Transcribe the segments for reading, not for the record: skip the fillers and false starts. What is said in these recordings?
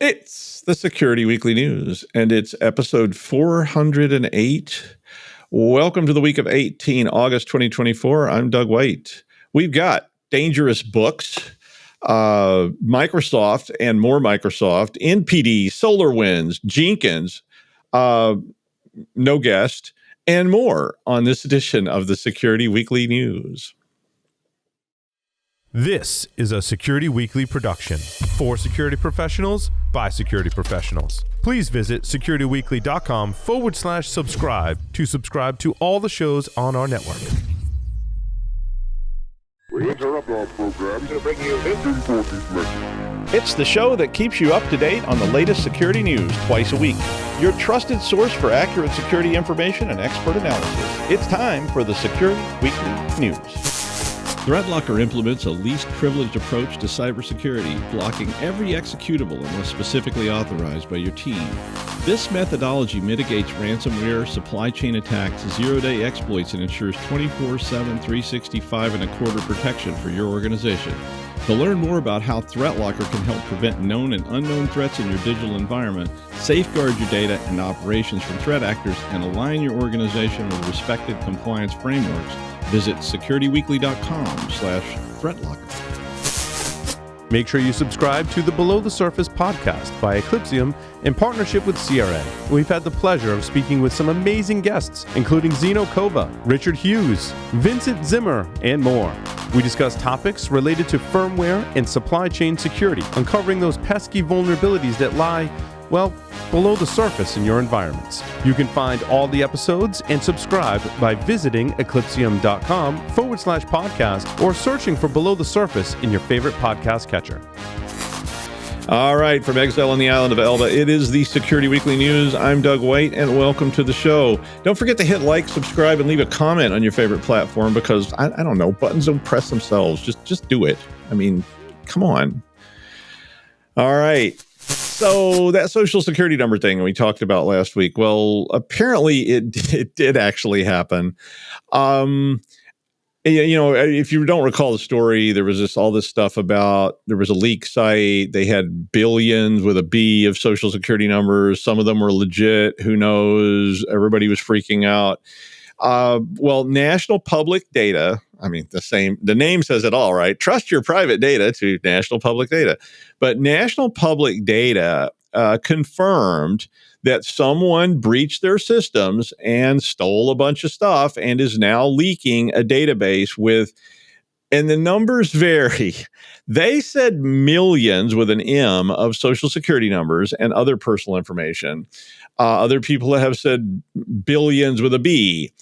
It's the Security Weekly News, and it's episode 408. Welcome to the week of 18, August 2024. I'm Doug White. We've got dangerous books, Microsoft and more Microsoft, NPD, SolarWinds, Jenkins, no guest, and more on this edition of the Security Weekly News. This is a Security Weekly production for security professionals by security professionals. Please visit securityweekly.com/subscribe to subscribe to all the shows on our network. We interrupt our program to bring you this important message. It's the show that keeps you up to date on the latest security news twice a week. Your trusted source for accurate security information and expert analysis. It's time for the Security Weekly News. ThreatLocker implements a least privileged approach to cybersecurity, blocking every executable unless specifically authorized by your team. This methodology mitigates ransomware, supply chain attacks, zero-day exploits, and ensures 24/7, 365.25 protection for your organization. To learn more about how ThreatLocker can help prevent known and unknown threats in your digital environment, safeguard your data and operations from threat actors, and align your organization with respected compliance frameworks, visit securityweekly.com/threatlocker. Make sure you subscribe to the Below the Surface podcast by Eclipsium in partnership with CRN. We've had the pleasure of speaking with some amazing guests, including Zeno Kova, Richard Hughes, Vincent Zimmer, and more. We discuss topics related to firmware and supply chain security, uncovering those pesky vulnerabilities that lie, well, below the surface in your environments. You can find all the episodes and subscribe by visiting eclipsium.com/podcast or searching for Below the Surface in your favorite podcast catcher. All right, from exile on the island of Elba, it is the Security Weekly News. I'm Doug White, and welcome to the show. Don't forget to hit like, subscribe, and leave a comment on your favorite platform because, I don't know, buttons don't press themselves. Just do it. I mean, come on. All right. So that social security number thing we talked about last week, well, apparently it did actually happen. If you don't recall the story, there was all this stuff about there was a leak site. They had billions with a B of social security numbers. Some of them were legit. Who knows? Everybody was freaking out. Well, National Public Data, the name says it all, right? Trust your private data to National Public Data. But National Public Data confirmed that someone breached their systems and stole a bunch of stuff and is now leaking a database and the numbers vary. They said millions with an M of social security numbers and other personal information. Other people have said billions with a B.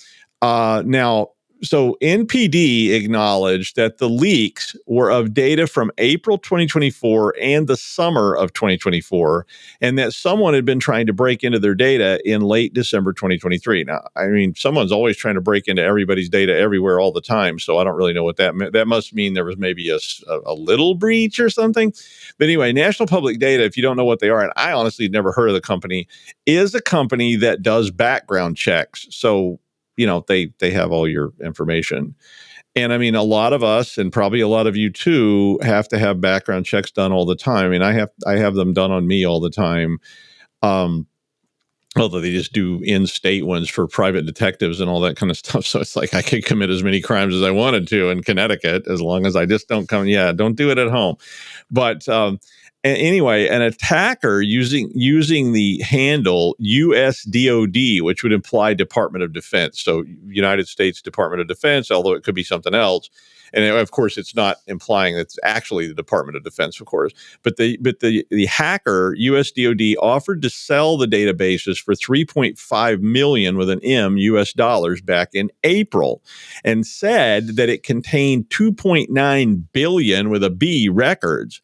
So NPD acknowledged that the leaks were of data from April 2024 and the summer of 2024, and that someone had been trying to break into their data in late December 2023. Now, someone's always trying to break into everybody's data everywhere all the time, so I don't really know what that meant. That must mean there was maybe a little breach or something. But anyway, National Public Data, if you don't know what they are, and I honestly never heard of the company, is a company that does background checks. So they have all your information. And a lot of us, and probably a lot of you too, have to have background checks done all the time. I have them done on me all the time. Although they just do in-state ones for private detectives and all that kind of stuff. So it's like I could commit as many crimes as I wanted to in Connecticut, as long as I just don't don't do it at home. But anyway, an attacker using the handle USDOD, which would imply Department of Defense. So United States Department of Defense, although it could be something else. And of course, it's not implying it's actually the Department of Defense, of course. But the hacker, USDOD, offered to sell the databases for $3.5 million with an M US dollars back in April, and said that it contained 2.9 billion with a B records.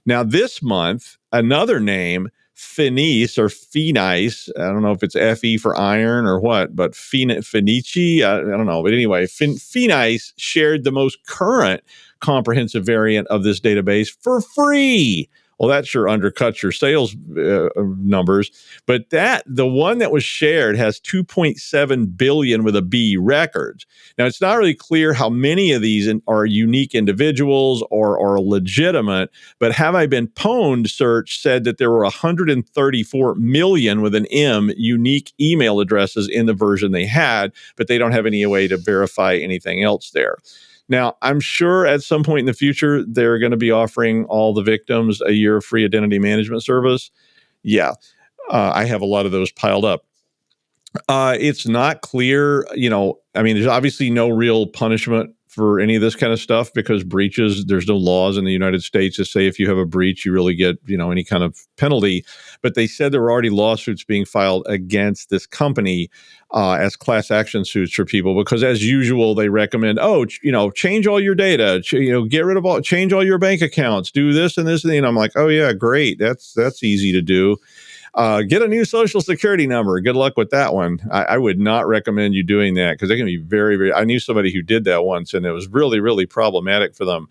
Now, this month, another name, Finis or Fenice, I don't know if it's F-E for iron or what, but Fenici, I don't know. But anyway, Fenice shared the most current comprehensive variant of this database for free. Well, that sure undercuts your sales numbers. But the one that was shared has 2.7 billion with a B records. Now, it's not really clear how many of these are unique individuals or are legitimate, but Have I Been Pwned search said that there were 134 million with an M unique email addresses in the version they had, but they don't have any way to verify anything else there. Now, I'm sure at some point in the future, they're going to be offering all the victims a year of free identity management service. Yeah, I have a lot of those piled up. It's not clear, there's obviously no real punishment for any of this kind of stuff because breaches, there's no laws in the United States that say if you have a breach, you really get, any kind of penalty. But they said there were already lawsuits being filed against this company as class action suits for people because, as usual, they recommend, change all your data, get rid of change all your bank accounts, do this and this. And I'm like, oh, yeah, great. That's easy to do. Get a new social security number. Good luck with that one. I would not recommend you doing that because they can be very, very. I knew somebody who did that once, and it was really, really problematic for them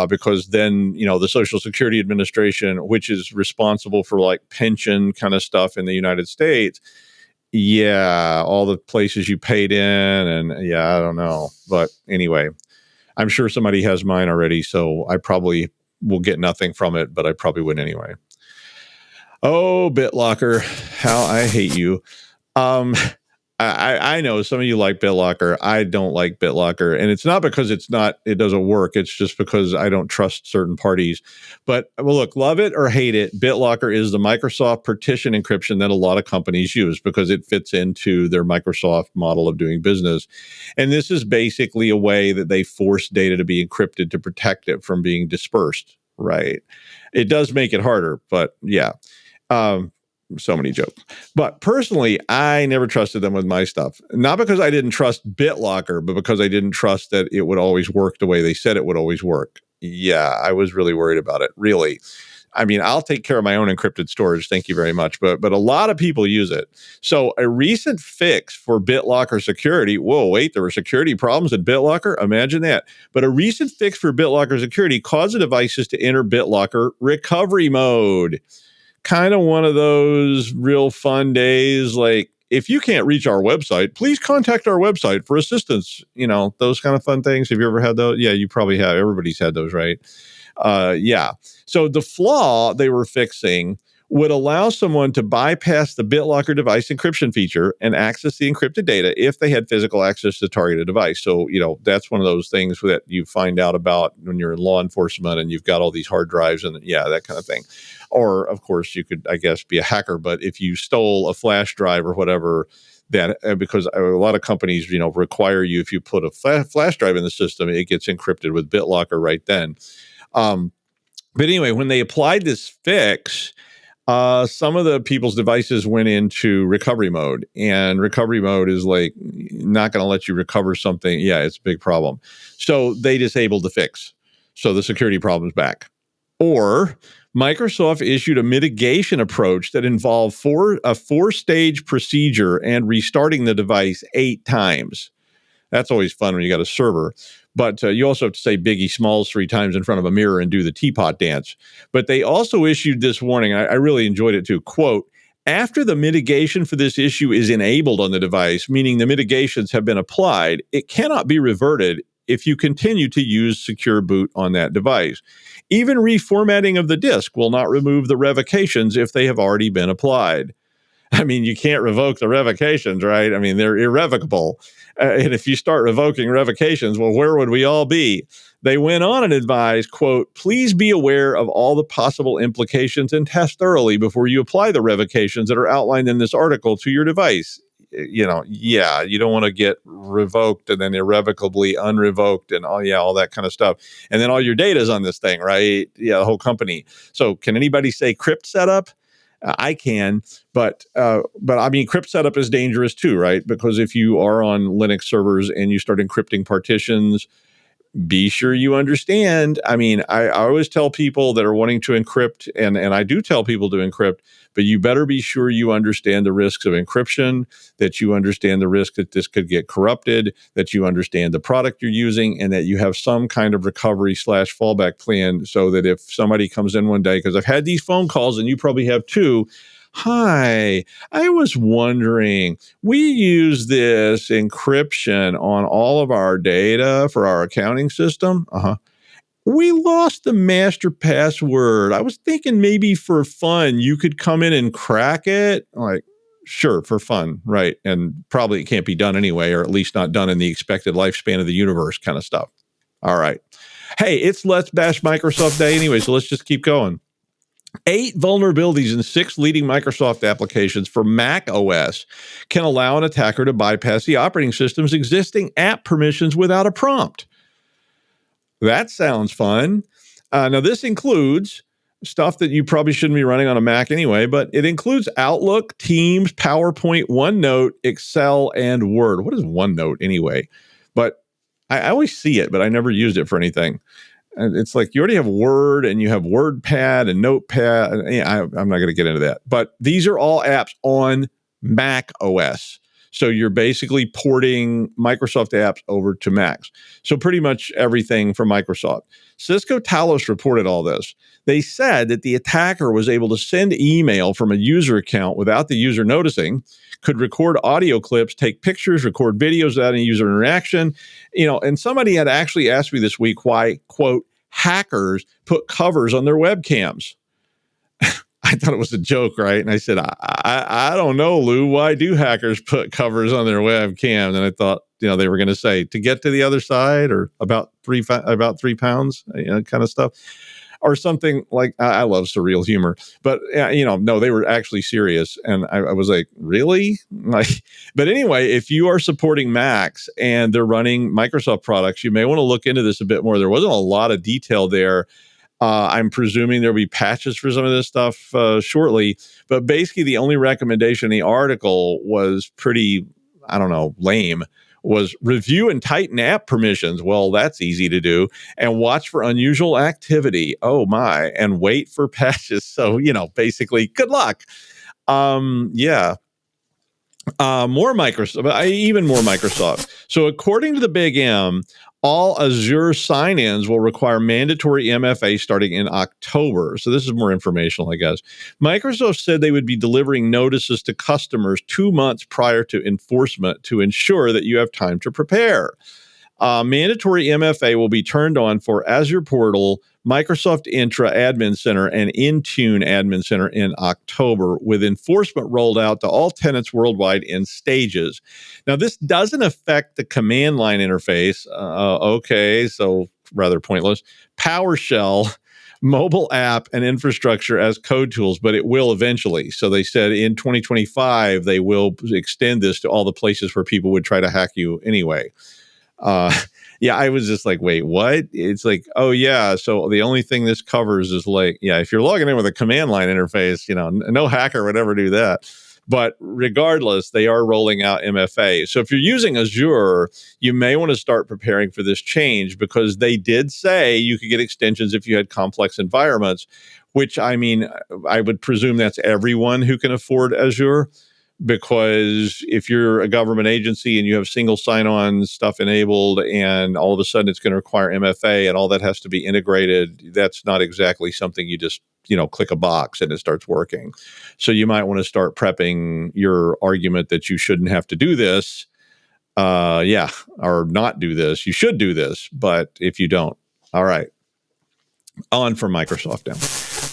because then the Social Security Administration, which is responsible for like pension kind of stuff in the United States, all the places you paid in, and I don't know, but anyway, I'm sure somebody has mine already, so I probably will get nothing from it, but I probably would anyway. Oh, BitLocker, how I hate you. I know some of you like BitLocker. I don't like BitLocker. And it's not because it doesn't work. It's just because I don't trust certain parties. But look, love it or hate it, BitLocker is the Microsoft partition encryption that a lot of companies use because it fits into their Microsoft model of doing business. And this is basically a way that they force data to be encrypted to protect it from being dispersed, right? It does make it harder, but yeah. So many jokes. But personally, I never trusted them with my stuff. Not because I didn't trust BitLocker, but because I didn't trust that it would always work the way they said it would always work. Yeah, I was really worried about it. Really. I mean, I'll take care of my own encrypted storage. Thank you very much. But a lot of people use it. So a recent fix for BitLocker security. Whoa, wait, there were security problems in BitLocker? Imagine that. But a recent fix for BitLocker security caused the devices to enter BitLocker recovery mode. Kind of one of those real fun days, like, if you can't reach our website, please contact our website for assistance. Those kind of fun things. Have you ever had those? Yeah, you probably have. Everybody's had those, right? Yeah. So the flaw they were fixing would allow someone to bypass the BitLocker device encryption feature and access the encrypted data if they had physical access to the targeted device. So, that's one of those things that you find out about when you're in law enforcement and you've got all these hard drives and that kind of thing. Or, of course, you could, I guess, be a hacker. But if you stole a flash drive or whatever, that because a lot of companies, require you, if you put a flash drive in the system, it gets encrypted with BitLocker right then. But anyway, when they applied this fix, some of the people's devices went into recovery mode, and recovery mode is like not going to let you recover something. Yeah, it's a big problem. So they disabled the fix. So the security problem's back. Or Microsoft issued a mitigation approach that involved a four-stage procedure and restarting the device 8 times. That's always fun when you got a server. But you also have to say Biggie Smalls 3 times in front of a mirror and do the teapot dance. But they also issued this warning. I really enjoyed it too. Quote, after the mitigation for this issue is enabled on the device, meaning the mitigations have been applied, it cannot be reverted if you continue to use Secure Boot on that device. Even reformatting of the disk will not remove the revocations if they have already been applied. I mean, you can't revoke the revocations, right? I mean, they're irrevocable. And if you start revoking revocations, well, where would we all be? They went on and advised, quote, please be aware of all the possible implications and test thoroughly before you apply the revocations that are outlined in this article to your device. You don't want to get revoked and then irrevocably unrevoked and all that kind of stuff. And then all your data is on this thing, right? Yeah, the whole company. So can anybody say crypt setup? I can, but I mean, crypt setup is dangerous too, right? Because if you are on Linux servers and you start encrypting partitions, be sure you understand. I mean, I always tell people that are wanting to encrypt, and I do tell people to encrypt, but you better be sure you understand the risks of encryption, that you understand the risk that this could get corrupted, that you understand the product you're using, and that you have some kind of recovery / fallback plan so that if somebody comes in one day, because I've had these phone calls and you probably have too. Hi, I was wondering, we use this encryption on all of our data for our accounting system. We lost the master password. I was thinking maybe for fun, you could come in and crack it. Like, sure, for fun, right? And probably it can't be done anyway, or at least not done in the expected lifespan of the universe kind of stuff. All right. Hey, it's Let's Bash Microsoft Day anyway, so let's just keep going. 8 vulnerabilities in 6 leading Microsoft applications for macOS can allow an attacker to bypass the operating system's existing app permissions without a prompt. That sounds fun. Now, this includes stuff that you probably shouldn't be running on a Mac anyway, but it includes Outlook, Teams, PowerPoint, OneNote, Excel, and Word. What is OneNote anyway? But I always see it, but I never used it for anything. And it's like you already have Word and you have WordPad and Notepad. I'm not going to get into that. But these are all apps on Mac OS. So you're basically porting Microsoft apps over to Macs. So pretty much everything from Microsoft. Cisco Talos reported all this. They said that the attacker was able to send email from a user account without the user noticing, could record audio clips, take pictures, record videos without any user interaction. And somebody had actually asked me this week why, quote, hackers put covers on their webcams. I thought it was a joke, right? And I said, I don't know, Lou. Why do hackers put covers on their webcam? And I thought, they were going to say to get to the other side, or about 3 pounds, kind of stuff, or something like. I love surreal humor, but no, they were actually serious. And I was like, really? But anyway, if you are supporting Macs and they're running Microsoft products, you may want to look into this a bit more. There wasn't a lot of detail there. I'm presuming there'll be patches for some of this stuff shortly, but basically the only recommendation in the article was pretty, lame, was review and tighten app permissions. Well, that's easy to do. And watch for unusual activity. Oh my, and wait for patches. So, basically good luck. More Microsoft, even more Microsoft. So according to the Big M, all Azure sign-ins will require mandatory MFA starting in October. So this is more informational, I guess. Microsoft said they would be delivering notices to customers 2 months prior to enforcement to ensure that you have time to prepare. Mandatory MFA will be turned on for Azure Portal, Microsoft Intra Admin Center, and Intune Admin Center in October, with enforcement rolled out to all tenants worldwide in stages. Now, this doesn't affect the command line interface. Okay, so rather pointless. PowerShell, mobile app, and infrastructure as code tools, but it will eventually. So they said in 2025, they will extend this to all the places where people would try to hack you anyway. I was just like, wait, what? It's like, oh yeah. So the only thing this covers is if you're logging in with a command line interface, no hacker would ever do that. But regardless, they are rolling out MFA. So if you're using Azure, you may want to start preparing for this change, because they did say you could get extensions if you had complex environments, which I would presume that's everyone who can afford Azure. Because if you're a government agency and you have single sign-on stuff enabled, and all of a sudden it's going to require MFA and all that has to be integrated, that's not exactly something you just, click a box and it starts working. So you might want to start prepping your argument that you shouldn't have to do this, or not do this. You should do this, but if you don't, all right. On for Microsoft now.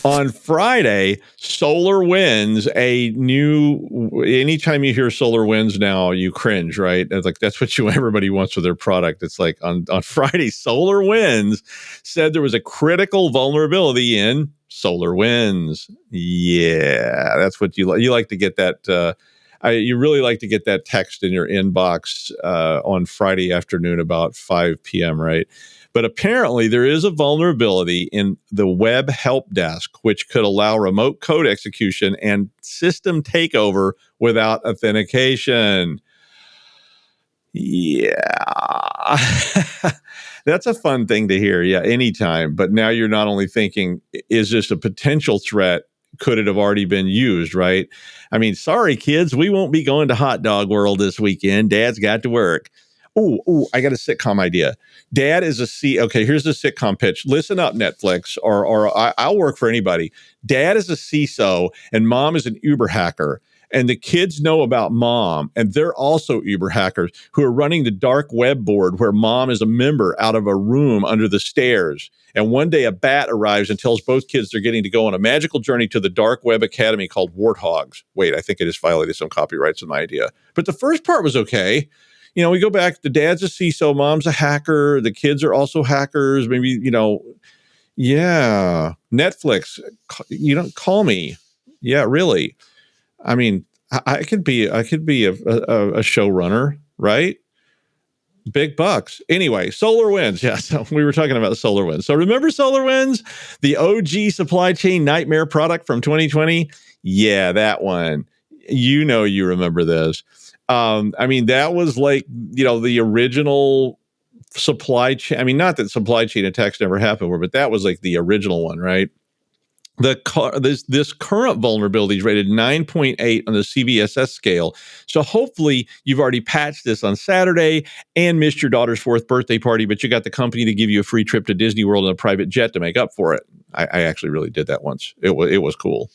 On Friday, SolarWinds, anytime you hear SolarWinds now, you cringe, right? It's like, that's what everybody wants with their product. It's like on Friday, SolarWinds said there was a critical vulnerability in SolarWinds. Yeah, that's what you like to get that. You really like to get that text in your inbox on Friday afternoon about 5 p.m., right? But apparently there is a vulnerability in the web help desk, which could allow remote code execution and system takeover without authentication. Yeah. That's a fun thing to hear. Yeah, anytime. But now you're not only thinking, is this a potential threat? Could it have already been used, right? I mean, sorry, kids, we won't be going to Hot Dog World this weekend. Dad's got to work. Oh, I got a sitcom idea. Dad is okay, here's the sitcom pitch. Listen up, Netflix, or I'll work for anybody. Dad is a CISO and mom is an Uber hacker. And the kids know about mom, and they're also Uber hackers who are running the dark web board where mom is a member out of a room under the stairs. And one day a bat arrives and tells both kids they're getting to go on a magical journey to the dark web academy called Warthogs. Wait, I think I just violated some copyrights in my idea. But the first part was okay. We go back, the dad's a CISO, mom's a hacker, the kids are also hackers, maybe, yeah, Netflix, call me. Yeah, really. I mean, I could be a showrunner, right? Big bucks. Anyway, SolarWinds. Yeah, so we were talking about SolarWinds. So remember SolarWinds, the OG supply chain nightmare product from 2020? Yeah, that one. You remember this. I mean, that was like, the original supply chain. I mean, not that supply chain attacks never happened before, but that was like the original one, right? This current vulnerability is rated 9.8 on the CVSS scale. So hopefully you've already patched this on Saturday and missed your daughter's 4th birthday party, but you got the company to give you a free trip to Disney World in a private jet to make up for it. I actually really did that once. It was cool.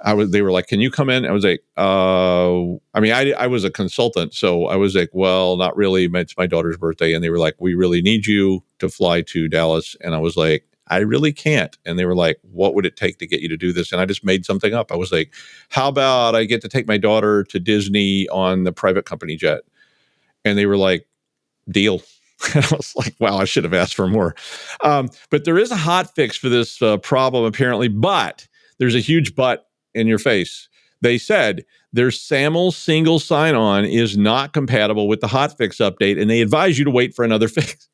They were like, can you come in? I was like, I was a consultant. So I was like, well, not really. It's my daughter's birthday. And they were like, we really need you to fly to Dallas. And I was like, I really can't. And they were like, what would it take to get you to do this? And I just made something up. I was like, how about I get to take my daughter to Disney on the private company jet? And they were like, deal. I was like, wow, I should have asked for more. But there is a hot fix for this problem, apparently. But there's a huge but in your face. They said their SAML single sign-on is not compatible with the hotfix update, and they advise you to wait for another fix.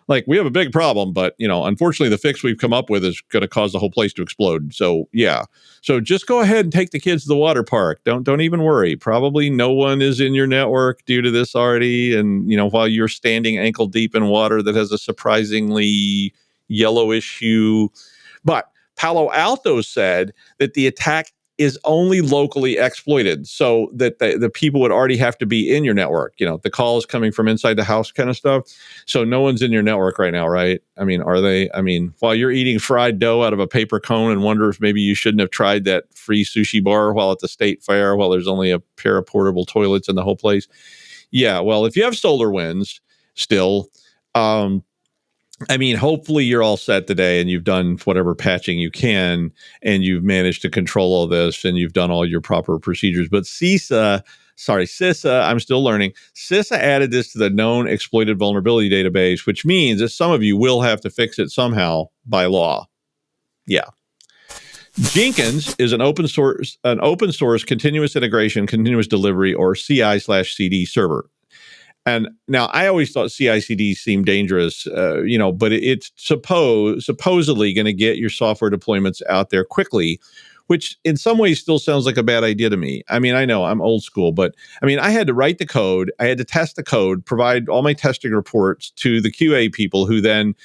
Like, we have a big problem, but, unfortunately, the fix we've come up with is going to cause the whole place to explode. So, yeah. So just go ahead and take the kids to the water park. Don't even worry. Probably no one is in your network due to this already. And, while you're standing ankle deep in water that has a surprisingly yellowish hue. But Palo Alto said that the attack is only locally exploited, so that the people would already have to be in your network. The call is coming from inside the house kind of stuff. So no one's in your network right now, right? I mean, are they? I mean, while you're eating fried dough out of a paper cone and wonder if maybe you shouldn't have tried that free sushi bar while at the state fair, while there's only a pair of portable toilets in the whole place. Yeah, well, if you have SolarWinds still, hopefully you're all set today and you've done whatever patching you can and you've managed to control all this and you've done all your proper procedures. But CISA, I'm still learning. CISA added this to the known exploited vulnerability database, which means that some of you will have to fix it somehow by law. Yeah. Jenkins is an open source continuous integration, continuous delivery, or CI/CD server. And now I always thought CI/CD seemed dangerous, but it's supposedly going to get your software deployments out there quickly, which in some ways still sounds like a bad idea to me. I mean, I know I'm old school, but I had to write the code. I had to test the code, provide all my testing reports to the QA people who then,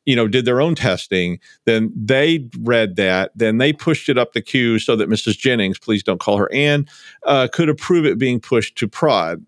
did their own testing. Then they read that. Then they pushed it up the queue so that Mrs. Jennings, please don't call her Ann, could approve it being pushed to prod.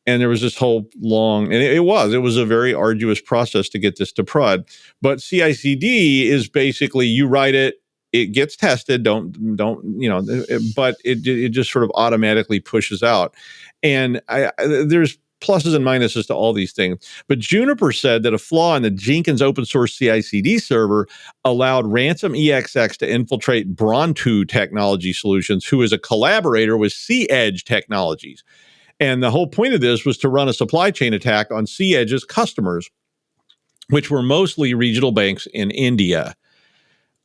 And there was this whole long, and it was a very arduous process to get this to prod. But CI/CD is basically you write it, it gets tested, but it just sort of automatically pushes out. And there's pluses and minuses to all these things. But Juniper said that a flaw in the Jenkins open source CI/CD server allowed Ransom EXX to infiltrate Brontu Technology Solutions, who is a collaborator with C-Edge Technologies. And the whole point of this was to run a supply chain attack on C-Edge's customers, which were mostly regional banks in India.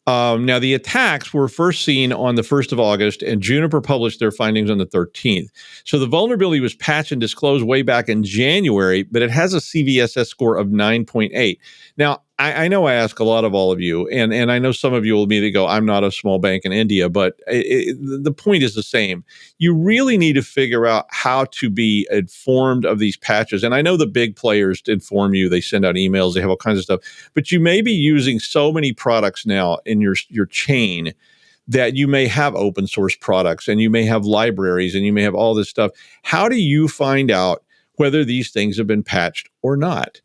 Now, the attacks were first seen on the 1st of August, and Juniper published their findings on the 13th. So the vulnerability was patched and disclosed way back in January, but it has a CVSS score of 9.8. Now, I know I ask a lot of all of you, and I know some of you will immediately go, I'm not a small bank in India, but the point is the same. You really need to figure out how to be informed of these patches. And I know the big players inform you, they send out emails, they have all kinds of stuff, but you may be using so many products now in your chain that you may have open source products and you may have libraries and you may have all this stuff. How do you find out whether these things have been patched or not?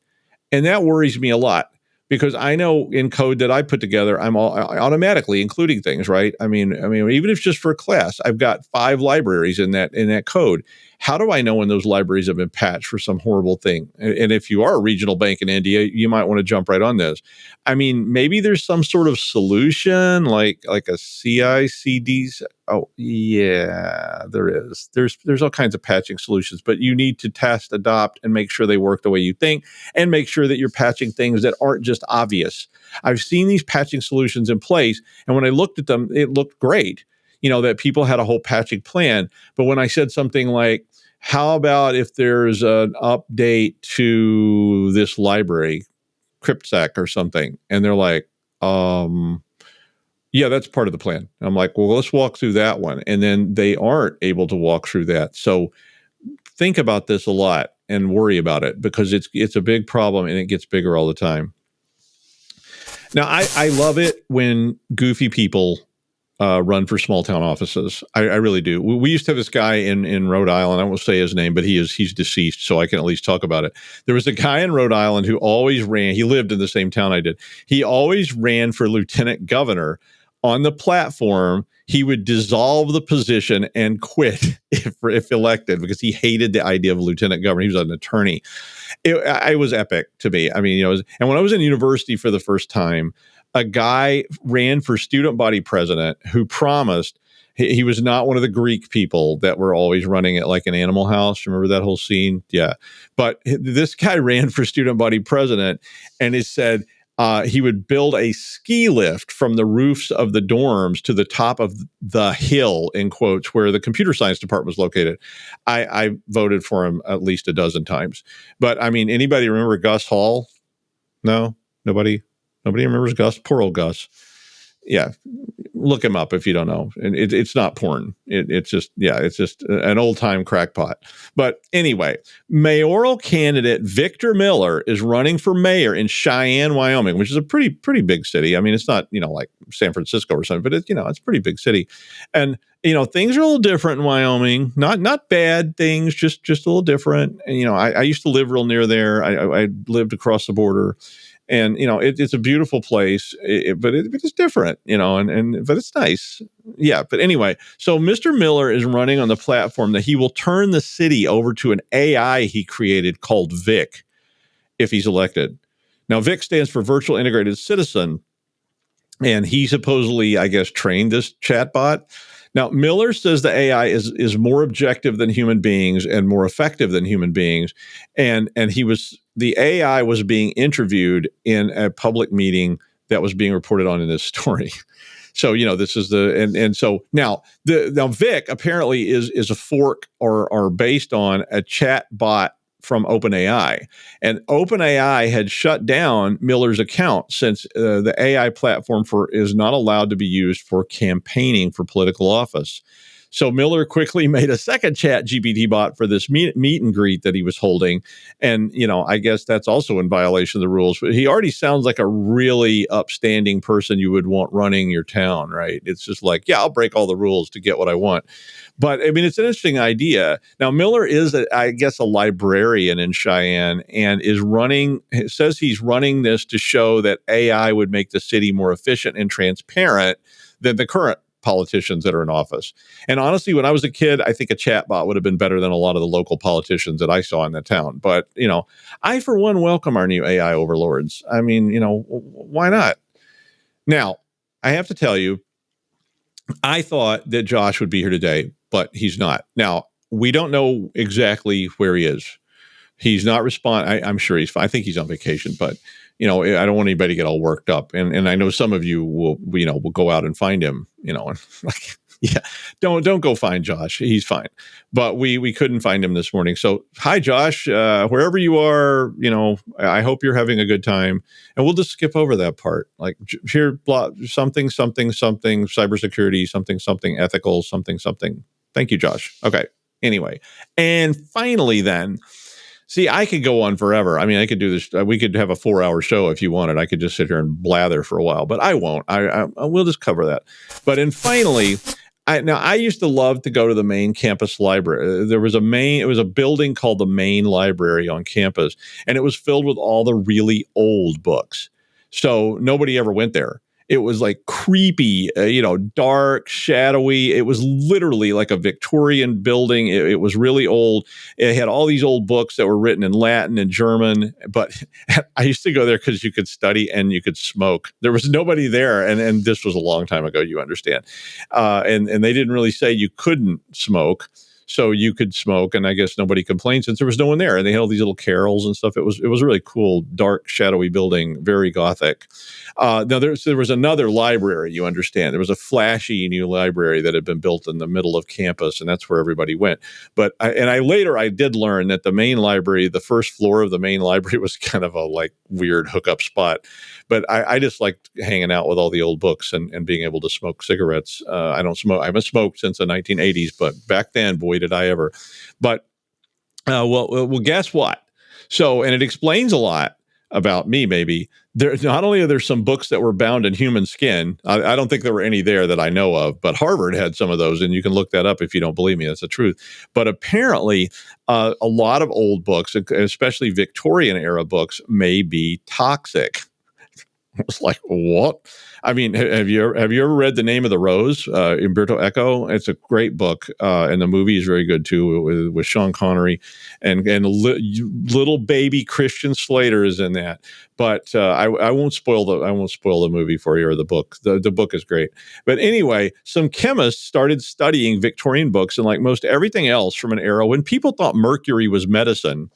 And that worries me a lot, because I know in code that I put together, I'm automatically including things, right? I mean, even if it's just for a class, I've got 5 libraries in that code. How do I know when those libraries have been patched for some horrible thing? And if you are a regional bank in India, you might want to jump right on this. I mean, maybe there's some sort of solution like a CI/CD. Oh, yeah, there is. There's all kinds of patching solutions, but you need to test, adopt, and make sure they work the way you think, and make sure that you're patching things that aren't just obvious. I've seen these patching solutions in place, and when I looked at them, it looked great. That people had a whole patching plan. But when I said something like, how about if there's an update to this library, CryptSec or something? And they're like, yeah, that's part of the plan. I'm like, well, let's walk through that one. And then they aren't able to walk through that. So think about this a lot and worry about it, because it's a big problem and it gets bigger all the time. Now, I love it when goofy people run for small town offices. I really do. We used to have this guy in Rhode Island. I won't say his name, but he's deceased, so I can at least talk about it. There was a guy in Rhode Island who always ran. He lived in the same town I did. He always ran for lieutenant governor. On the platform, he would dissolve the position and quit if elected, because he hated the idea of a lieutenant governor. He was an attorney. It was epic to me. I mean, and when I was in university for the first time, a guy ran for student body president who promised, he was not one of the Greek people that were always running it like an Animal House. Remember that whole scene? Yeah. But this guy ran for student body president, and it said he would build a ski lift from the roofs of the dorms to the top of the hill, in quotes, where the computer science department was located. I voted for him at least a dozen times. But I mean, anybody remember Gus Hall? No? Nobody remembers Gus? Poor old Gus. Yeah. Look him up if you don't know. And it's not porn. It's just an old time crackpot. But anyway, mayoral candidate Victor Miller is running for mayor in Cheyenne, Wyoming, which is a pretty big city. I mean, it's not, like San Francisco or something, but it's a pretty big city. And, things are a little different in Wyoming, not bad things, just a little different. And, I used to live real near there. I lived across the border. And, it's a beautiful place, but it's different, but it's nice. Yeah. But anyway, so Mr. Miller is running on the platform that he will turn the city over to an AI he created called Vic if he's elected. Now, Vic stands for Virtual Integrated Citizen, and he supposedly, I guess, trained this chatbot. Now, Miller says the AI is more objective than human beings and more effective than human beings. And the AI was being interviewed in a public meeting that was being reported on in this story. So, this is so now Vic apparently is a fork or based on a chat bot from OpenAI, and OpenAI had shut down Miller's account since the AI platform is not allowed to be used for campaigning for political office. So Miller quickly made a second chat GPT bot for this meet and greet that he was holding. And, I guess that's also in violation of the rules. But he already sounds like a really upstanding person you would want running your town, right? It's just like, yeah, I'll break all the rules to get what I want. But I mean, it's an interesting idea. Now, Miller is, I guess, a librarian in Cheyenne, and says he's running this to show that AI would make the city more efficient and transparent than the current politicians that are in office. And honestly, when I was a kid, I think a chatbot would have been better than a lot of the local politicians that I saw in the town. But, I, for one, welcome our new AI overlords. I mean, why not? Now, I have to tell you, I thought that Josh would be here today, but he's not. Now, we don't know exactly where he is. He's not responding. I'm sure he's fine. I think he's on vacation, but I don't want anybody to get all worked up. And I know some of you will go out and find him, and like, yeah, don't go find Josh. He's fine. But we couldn't find him this morning. So hi, Josh, wherever you are, I hope you're having a good time. And we'll just skip over that part. Like here, blah, something, cybersecurity, something, ethical, something. Thank you, Josh. Okay. Anyway. And finally then, see, I could go on forever. I mean, I could do this. We could have a 4-hour show if you wanted. I could just sit here and blather for a while, but I won't. I will just cover that. But and finally, I used to love to go to the main campus library. It was a building called the main library on campus, and it was filled with all the really old books. So nobody ever went there. It was like creepy, dark, shadowy. It was literally like a Victorian building. It was really old. It had all these old books that were written in Latin and German. But I used to go there because you could study and you could smoke. There was nobody there. And this was a long time ago, you understand. And they didn't really say you couldn't smoke. So you could smoke, and I guess nobody complained since there was no one there. And they had all these little carols and stuff. It was a really cool, dark, shadowy building, very Gothic. Now there was another library. You understand, there was a flashy new library that had been built in the middle of campus, and that's where everybody went. But I did learn that the main library, the first floor of the main library, was kind of a weird hookup spot. But I just liked hanging out with all the old books and being able to smoke cigarettes. I don't smoke. I haven't smoked since the 1980s, but back then, boy, did I ever. But well, guess what? So, and it explains a lot about me. Maybe not only are there some books that were bound in human skin. I don't think there were any there that I know of, but Harvard had some of those, and you can look that up if you don't believe me. That's the truth. But apparently, a lot of old books, especially Victorian-era books, may be toxic. I was like, what? I mean, have you ever read The Name of the Rose, Umberto Eco? It's a great book, and the movie is very good too, with Sean Connery, and little baby Christian Slater is in that. But I won't spoil the movie for you or the book. The book is great. But anyway, some chemists started studying Victorian books, and like most everything else from an era when people thought mercury was medicine.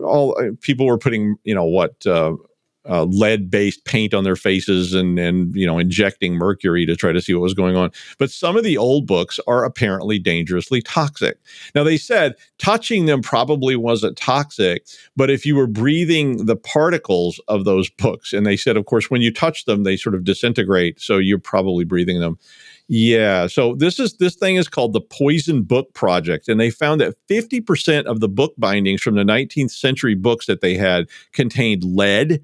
All people were putting, lead-based paint on their faces and injecting mercury to try to see what was going on. But some of the old books are apparently dangerously toxic. Now, they said touching them probably wasn't toxic, but if you were breathing the particles of those books, and they said, of course, when you touch them, they sort of disintegrate, so you're probably breathing them. Yeah, so this thing is called the Poison Book Project, and they found that 50% of the book bindings from the 19th century books that they had contained lead,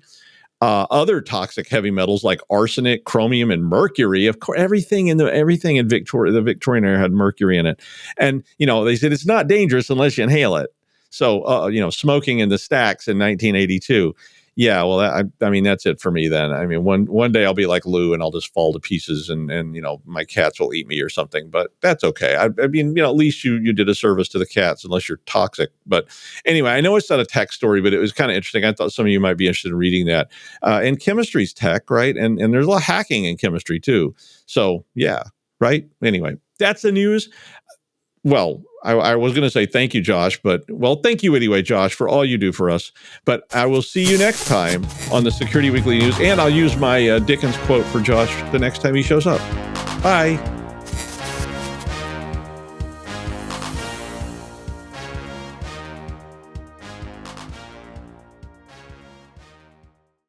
other toxic heavy metals like arsenic, chromium, and mercury. Of course, everything in the Victorian era had mercury in it, and they said it's not dangerous unless you inhale it. So smoking in the stacks in 1982. Yeah, well, I mean, that's it for me then. I mean, one day I'll be like Lou and I'll just fall to pieces and my cats will eat me or something, but that's okay. I mean, at least you did a service to the cats, unless you're toxic. But anyway, I know it's not a tech story, but it was kind of interesting. I thought some of you might be interested in reading that. And chemistry's tech, right? And there's a lot of hacking in chemistry too. So yeah, right? Anyway, that's the news. Well, I was going to say thank you, Josh, but thank you anyway, Josh, for all you do for us. But I will see you next time on the Security Weekly News, and I'll use my Dickens quote for Josh the next time he shows up. Bye.